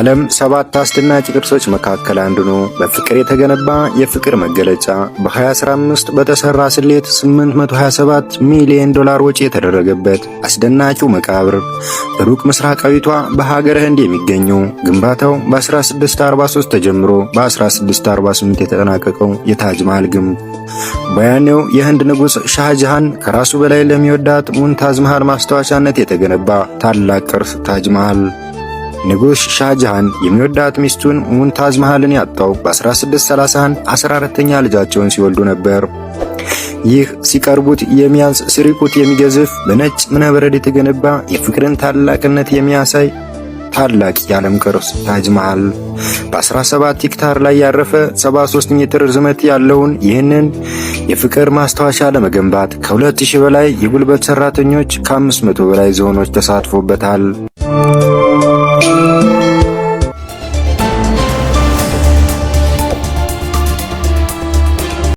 ከዓለም 7 አስደናቂ ቅርሶች መካከል አንዱ ነው። በፍቅር የተገነባ የፍቅር መገለጫ በ2015 በተሰራ ስሌት $827 ሚሊዮን ወጪ የተደረገበት አስደናቂው መቃብር በሩቅ ምስራቃዊቷ በሀገረ ህንድ የሚገኘው ግንባታው በ1643 ተጀምሮ በ1648 የተጠናቀቀው የታጅ መሃል ግንብ በያኔው የህንድ ንጉሥ ሻህጃሃን ከራሱ በላይ ለሚወዳት ሙምታዝ መሃል ማስታወሻነት የተገነባ ታላቅ ቅርስ ታጅ መሃል። ንጉሥ ሻህጃሃን የሚወዳት ሚስቱን ሙምታዝ መሃልን ያጣው በ1631 14ኛ ልጃቸውን ሲወልዱ ነበር። ይህ ሲቀርቡት የሚያንስ ሲርቁት የሚገዝፍ በነጭ እብነበረድ የተገነባ የፍቅርን ታላቅነት የሚያሳይ ታላቅ የዓለም ቅርስ ታጅ መሃል በ17 ሄክታር ላይ ያረፈ 73 ሜትር ርዝመት ያለውን ይህንን የፍቅር ማስታወሻ ለመገንባት ከ2000 በላይ የጉልበት ሰራተኞች ከ500 በላይ ዝሆኖች ተሳትፎበታል።